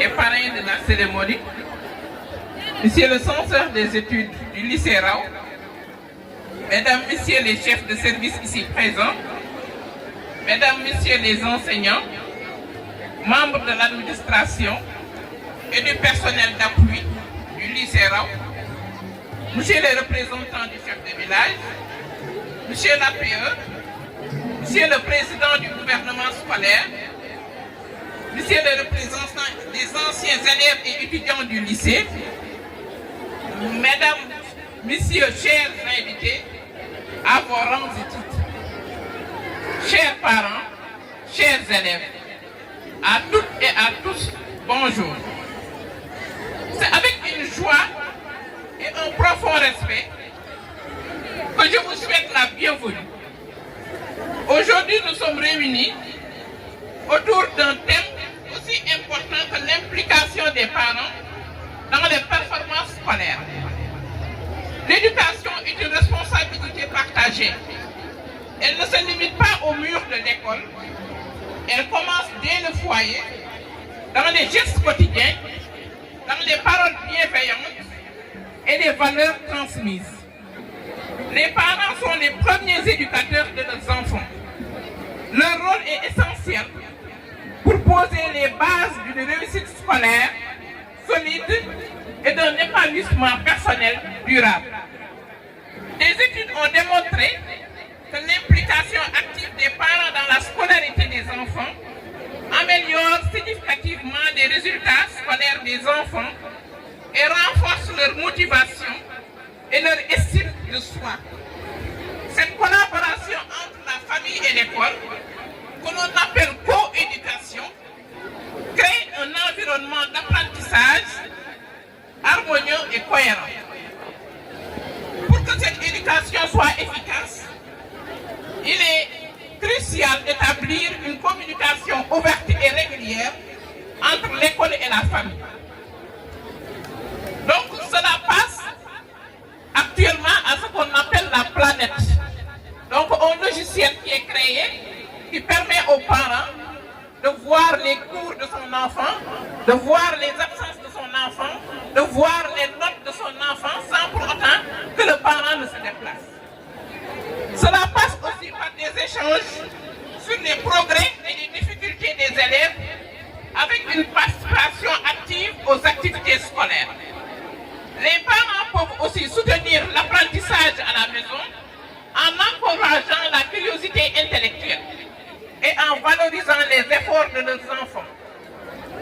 et parrain de la cérémonie, Monsieur le censeur des études du lycée Rao, Mesdames, Messieurs les chefs de service ici présents, Mesdames, Messieurs les enseignants, membres de l'administration et du personnel d'appui du lycée Rao, Monsieur les représentants du chef de village, Monsieur l'APE, Monsieur le président du gouvernement scolaire, Monsieur le représentant des anciens élèves et étudiants du lycée, Mesdames, Messieurs, chers invités, à vos rangs et titres, chers parents, chers élèves, à toutes et à tous, bonjour. C'est avec une joie et un profond respect que je vous souhaite la bienvenue. Aujourd'hui, nous sommes réunis autour d'un thème aussi important que l'implication des parents dans les performances scolaires. L'éducation est une responsabilité partagée. Elle ne se limite pas au mur de l'école. Elle commence dès le foyer, dans les gestes quotidiens, dans les paroles bienveillantes et les valeurs transmises. Les parents sont les premiers éducateurs de leurs enfants. Leur rôle est essentiel pour poser les bases d'une réussite scolaire solide et d'un épanouissement personnel durable. Des études ont démontré que l'implication active des parents dans la scolarité des enfants améliore significativement les résultats scolaires des enfants et renforce leur motivation et leur estime de soi. Cette collaboration entre la famille et l'école, que l'on appelle co-éducation, crée un environnement d'apprentissage harmonieux et cohérent. Pour que cette éducation soit efficace, il est crucial d'établir une communication ouverte et régulière entre l'école et la famille. Donc cela passe actuellement à ce qu'on appelle la planète. Donc un logiciel qui est créé, qui permet aux parents de voir les cours de son enfant, de voir les absences de son enfant, de voir les notes de son enfant sans pour autant que le parent ne se déplace. Cela passe aussi par des échanges sur les progrès et les difficultés des élèves avec une participation active aux activités scolaires. Les parents peuvent aussi soutenir l'apprentissage à la maison en encourageant la curiosité intellectuelle et en valorisant les efforts de leurs enfants.